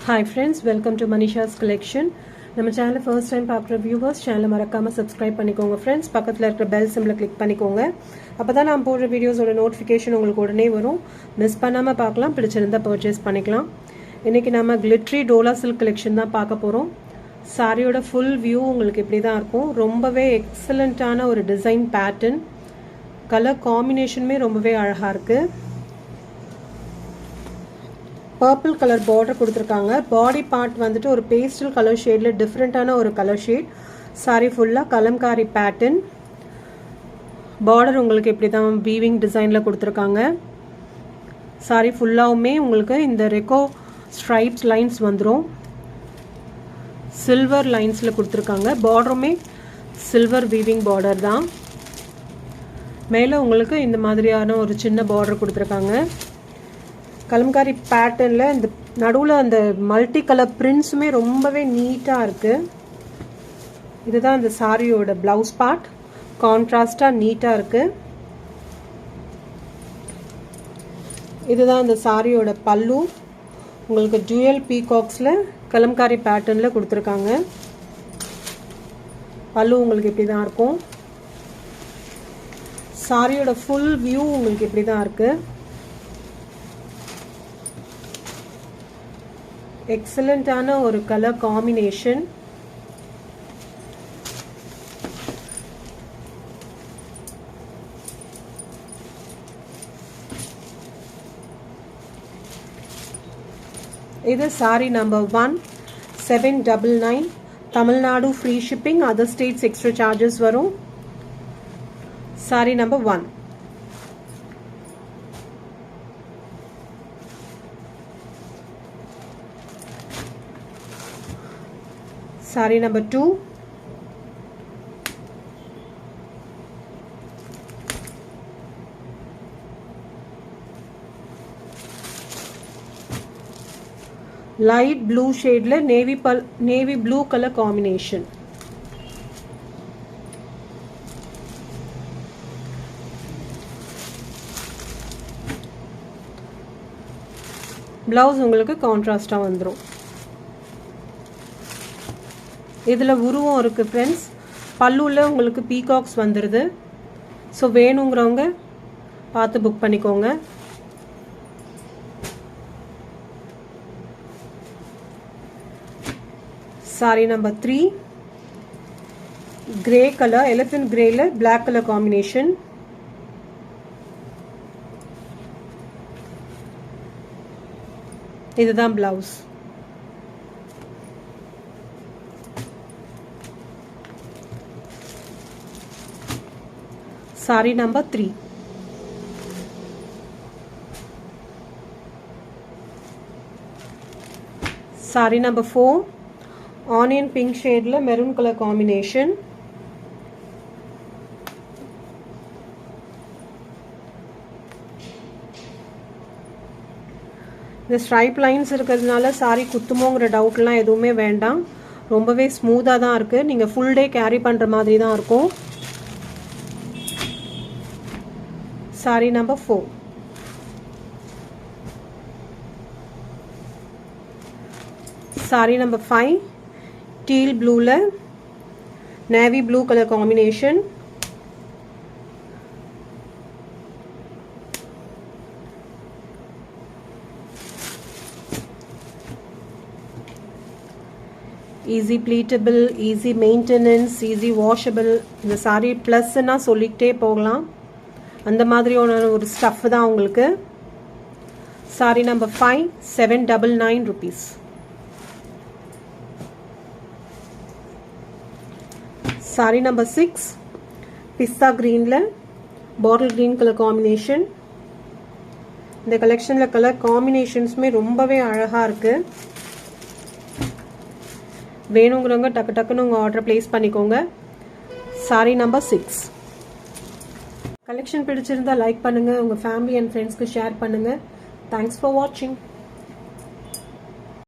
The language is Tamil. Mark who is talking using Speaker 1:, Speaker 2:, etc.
Speaker 1: Hi friends, welcome to Manisha's collection. நம்ம சேனலை first time பார்க்குற viewers சேனலை மறக்காம subscribe பண்ணிக்கோங்க friends. பக்கத்துல இருக்கிற bell symbol click பண்ணிக்கோங்க. அப்பதான் நான் போடுற வீடியோஸோட notification உங்களுக்கு உடனே வரும். மிஸ் பண்ணாம பார்க்கலாம், பிடிச்சிருந்தா purchase பண்ணிக்கலாம். இன்னைக்கு நாம glittery Dola silk collection தான் பார்க்க போறோம். சாரியோட full view உங்களுக்கு இப்படி தான் இருக்கும். ரொம்பவே எக்ஸலென்ட்டான ஒரு டிசைன் பேட்டர்ன். கலர் காம்பினேஷனுமே ரொம்பவே அழகா இருக்கு. பர்பிள் கலர் பார்டர் கொடுத்துருக்காங்க. பாடி பார்ட் வந்துட்டு ஒரு பேஸ்டல் கலர் ஷேடில் டிஃப்ரெண்ட்டான ஒரு கலர் ஷேட். சாரி ஃபுல்லாக கலம்காரி பேட்டர்ன். பார்டர் உங்களுக்கு இப்படி தான் வீவிங் டிசைனில் கொடுத்துருக்காங்க. சாரி ஃபுல்லாகவுமே உங்களுக்கு இந்த ரெக்கோ ஸ்ட்ரைப்ஸ் லைன்ஸ் வந்துடும். சில்வர் லைன்ஸில் கொடுத்துருக்காங்க. பார்டருமே சில்வர் வீவிங் பார்டர் தான். மேலே உங்களுக்கு இந்த மாதிரியான ஒரு சின்ன பார்டர் கொடுத்துருக்காங்க. கலம்காரி பேட்டர்னில் இந்த நடுவில் அந்த மல்டி கலர் பிரிண்ட்ஸுமே ரொம்பவே நீட்டாக இருக்குது. இதுதான் இந்த சாரியோட ப்ளவுஸ் பார்ட். கான்ட்ராஸ்டாக நீட்டாக இருக்குது. இதுதான் இந்த சாரியோட பல்லு. உங்களுக்கு டுயல் பீகாக்ஸில் கலம்காரி பேட்டர்னில் கொடுத்துருக்காங்க. பல்லு உங்களுக்கு இப்படி தான் இருக்கும். சாரியோட ஃபுல் வியூ உங்களுக்கு இப்படி தான் இருக்குது. எக்ஸலென்ட்டான ஒரு கலர் காம்பினேஷன். இது sari number 1799. Tamil Nadu free shipping, other states extra charges வரும். Sari number 1. Saree number 2. Light blue shade le navy blue color combination. Blouse உங்களுக்கு கான்ட்ராஸ்டா வந்துரும். இதில் உருவம் இருக்குது ஃப்ரெண்ட்ஸ். பல்லுவில் உங்களுக்கு பீகாக்ஸ் வந்துடுது. ஸோ வேணுங்கிறவங்க பார்த்து புக் பண்ணிக்கோங்க. Sari number 3. Grey colour, elephant கிரேல பிளாக் கலர் காம்பினேஷன். இதுதான் blouse. Saree number 3. Saree number 4. Onion pink shade la maroon color combination. இந்த ஸ்ட்ரைப் லைன்ஸ் இருக்கிறதுனால சாரி குத்துமோங்கிற டவுட்லாம் எதுவுமே வேண்டாம். ரொம்பவே ஸ்மூத்தாக தான் இருக்குது. நீங்கள் ஃபுல் டே கேரி பண்ணுற மாதிரி தான் இருக்கும். Saree number 4. Saree number 5. Teal blue la navy blue color combination. Easy pleatable, easy maintenance, easy washable. இந்த saree plus னா சொல்லிட்டே போகலாம். அந்த மாதிரியான ஒரு ஸ்டஃப் தான் உங்களுக்கு. Sorry number 5, 799 rupees. Sorry number 6. பிஸ்தா கிரீன்ல பாட்டில் கிரீன் கலர் காம்பினேஷன். இந்த கலெக்ஷன்ல கலர் காம்பினேஷன்ஸுமே ரொம்பவே அழகா இருக்கு. வேணுங்கிறவங்க டக்கு டக்குன்னு உங்க ஆர்டர் பிளேஸ் பண்ணிக்கோங்க. சாரி நம்பர் 6. கலெக்ஷன் பிடிச்சிருந்தா லைக் பண்ணுங்க, உங்க ஃபேமிலி அண்ட் ஃப்ரெண்ட்ஸ்க்கு ஷேர் பண்ணுங்க. தேங்க்ஸ் ஃபார் வாட்சிங்.